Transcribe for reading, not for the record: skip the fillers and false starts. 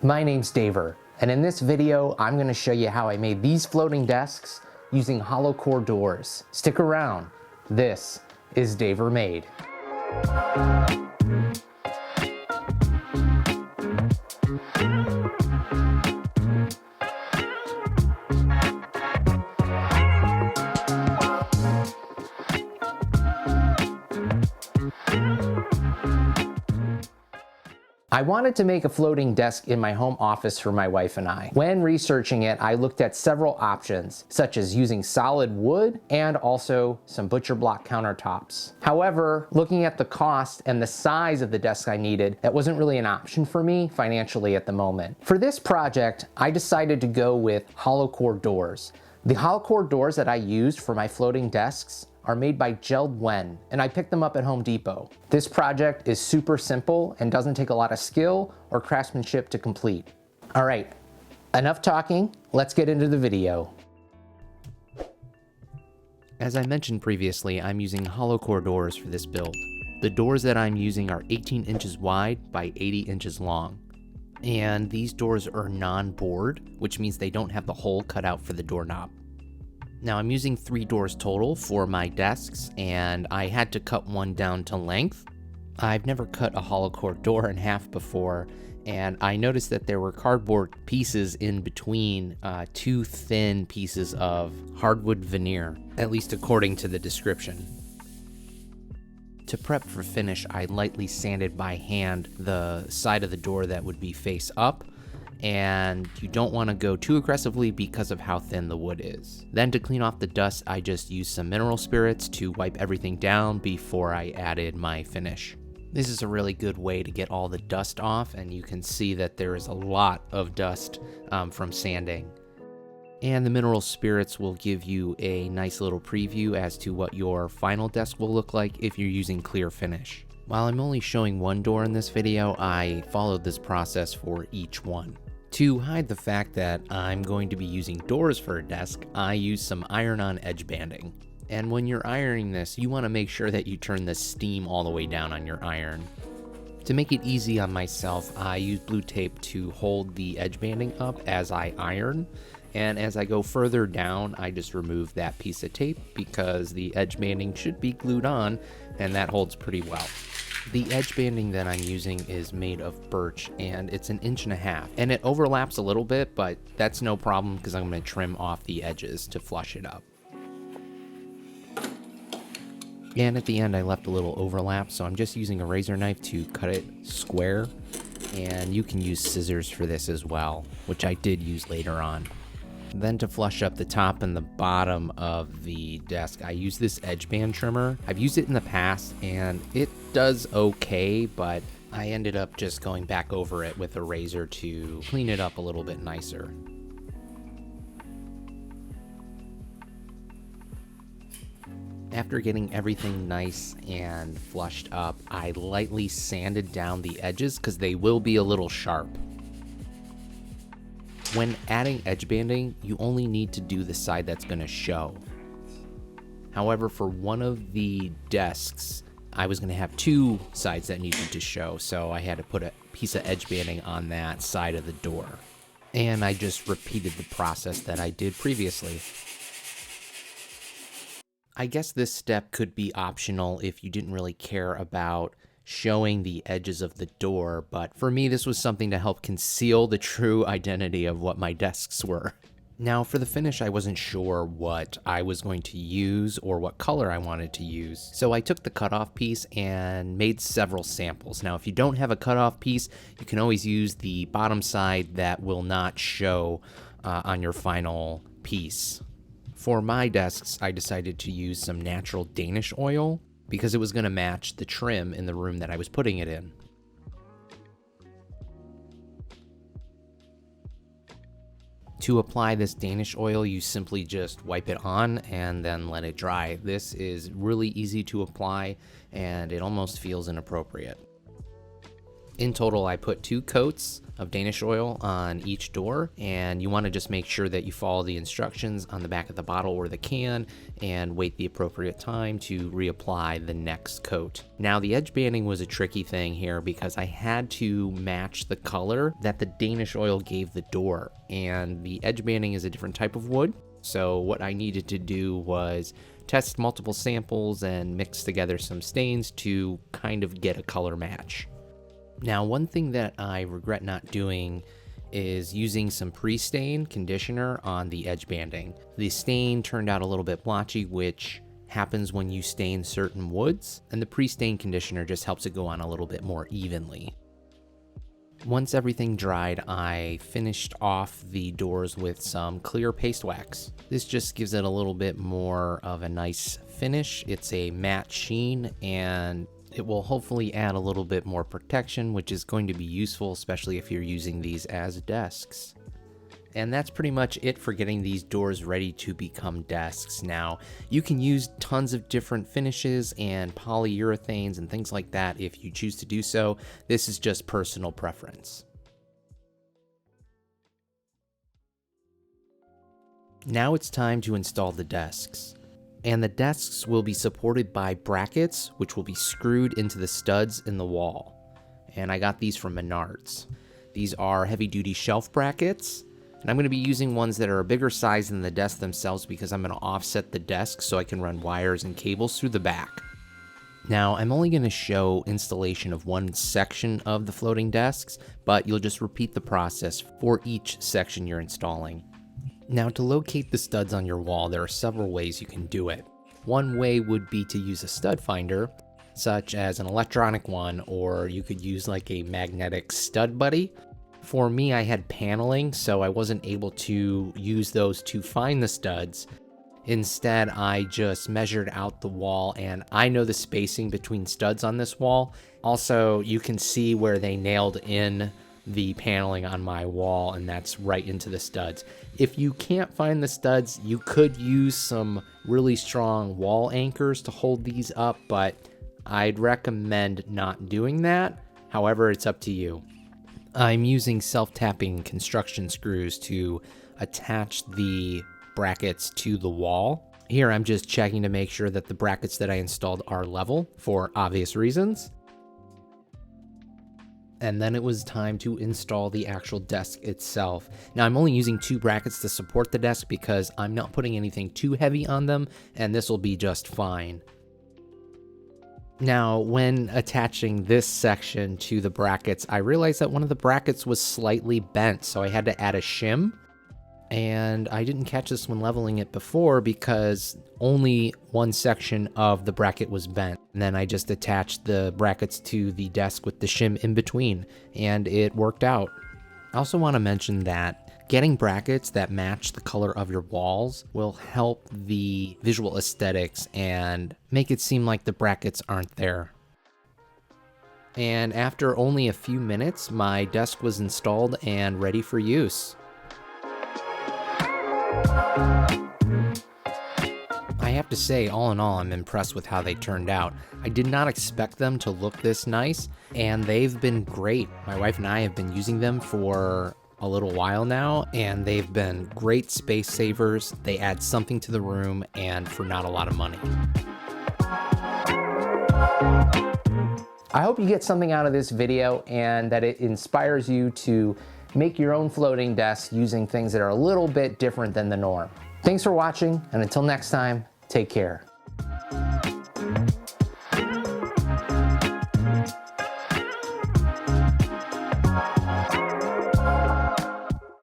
My name's Daver, and in this video, I'm going to show you how I made these floating desks using hollow core doors. Stick around. This is Daver Made. I wanted to make a floating desk in my home office for my wife and I. When researching it, I looked at several options, such as using solid wood and also some butcher block countertops. However, looking at the cost and the size of the desk I needed, that wasn't really an option for me financially at the moment. For this project, I decided to go with hollow core doors. The hollow core doors that I used for my floating desks are made by Wen, and I picked them up at Home Depot. This project is super simple and doesn't take a lot of skill or craftsmanship to complete. All right, enough talking, let's get into the video. As I mentioned previously, I'm using hollow core doors for this build. The doors that I'm using are 18 inches wide by 80 inches long. And these doors are non-bored, which means they don't have the hole cut out for the doorknob. Now I'm using 3 doors total for my desks, and I had to cut one down to length. I've never cut a hollow core door in half before, and I noticed that there were cardboard pieces in between 2 thin pieces of hardwood veneer, at least according to the description. To prep for finish, I lightly sanded by hand the side of the door that would be face up, and you don't want to go too aggressively because of how thin the wood is. Then to clean off the dust, I just used some mineral spirits to wipe everything down before I added my finish. This is a really good way to get all the dust off, and you can see that there is a lot of dust from sanding. And the mineral spirits will give you a nice little preview as to what your final desk will look like if you're using clear finish. While I'm only showing one door in this video, I followed this process for each one. To hide the fact that I'm going to be using doors for a desk, I use some iron-on edge banding. And when you're ironing this, you want to make sure that you turn the steam all the way down on your iron. To make it easy on myself, I use blue tape to hold the edge banding up as I iron. And as I go further down, I just remove that piece of tape because the edge banding should be glued on, and that holds pretty well. The edge banding that I'm using is made of birch, and it's 1.5 inches, and it overlaps a little bit, but that's no problem because I'm going to trim off the edges to flush it up. And at the end I left a little overlap, so I'm just using a razor knife to cut it square, and you can use scissors for this as well, which I did use later on. Then to flush up the top and the bottom of the desk, I use this edge band trimmer. I've used it in the past and it does okay, but I ended up just going back over it with a razor to clean it up a little bit nicer. After getting everything nice and flushed up, I lightly sanded down the edges because they will be a little sharp. When adding edge banding, you only need to do the side that's going to show. However, for one of the desks, I was going to have 2 sides that needed to show, so I had to put a piece of edge banding on that side of the door. And I just repeated the process that I did previously. I guess this step could be optional if you didn't really care about showing the edges of the door, but for me this was something to help conceal the true identity of what my desks were. Now for the finish, I wasn't sure what I was going to use or what color I wanted to use, so I took the cutoff piece and made several samples. Now if you don't have a cutoff piece, you can always use the bottom side that will not show on your final piece. For my desks, I decided to use some natural Danish oil because it was going to match the trim in the room that I was putting it in. To apply this Danish oil, you simply just wipe it on and then let it dry. This is really easy to apply and it almost feels inappropriate. In total, I put 2 coats of Danish oil on each door, and you want to just make sure that you follow the instructions on the back of the bottle or the can and wait the appropriate time to reapply the next coat. Now, the edge banding was a tricky thing here because I had to match the color that the Danish oil gave the door, and the edge banding is a different type of wood. So what I needed to do was test multiple samples and mix together some stains to kind of get a color match. Now, one thing that I regret not doing is using some pre-stain conditioner on the edge banding. The stain turned out a little bit blotchy, which happens when you stain certain woods, and the pre-stain conditioner just helps it go on a little bit more evenly. Once everything dried, I finished off the doors with some clear paste wax. This just gives it a little bit more of a nice finish. It's a matte sheen, and it will hopefully add a little bit more protection, which is going to be useful, especially if you're using these as desks. And that's pretty much it for getting these doors ready to become desks. Now, you can use tons of different finishes and polyurethanes and things like that if you choose to do so. This is just personal preference. Now it's time to install the desks. And the desks will be supported by brackets, which will be screwed into the studs in the wall. And I got these from Menards. These are heavy-duty shelf brackets, and I'm going to be using ones that are a bigger size than the desks themselves because I'm going to offset the desk so I can run wires and cables through the back. Now, I'm only going to show installation of one section of the floating desks, but you'll just repeat the process for each section you're installing. Now, to locate the studs on your wall, there are several ways you can do it. One way would be to use a stud finder, such as an electronic one, or you could use like a magnetic stud buddy. For me, I had paneling, so I wasn't able to use those to find the studs. Instead, I just measured out the wall, and I know the spacing between studs on this wall. Also, you can see where they nailed in the paneling on my wall, and that's right into the studs. If you can't find the studs, you could use some really strong wall anchors to hold these up, but I'd recommend not doing that. However, it's up to you. I'm using self-tapping construction screws to attach the brackets to the wall. Here I'm just checking to make sure that the brackets that I installed are level for obvious reasons. And then it was time to install the actual desk itself. Now, I'm only using 2 brackets to support the desk because I'm not putting anything too heavy on them, and this will be just fine. Now, when attaching this section to the brackets, I realized that one of the brackets was slightly bent, so I had to add a shim. And I didn't catch this when leveling it before because only one section of the bracket was bent. And then I just attached the brackets to the desk with the shim in between, and it worked out. I also want to mention that getting brackets that match the color of your walls will help the visual aesthetics and make it seem like the brackets aren't there. And after only a few minutes, my desk was installed and ready for use. I have to say, all in all, I'm impressed with how they turned out. I did not expect them to look this nice, and they've been great. My wife and I have been using them for a little while now, and they've been great space savers. They add something to the room, and for not a lot of money. I hope you get something out of this video and that it inspires you to make your own floating desk using things that are a little bit different than the norm. Thanks for watching, and until next time, take care.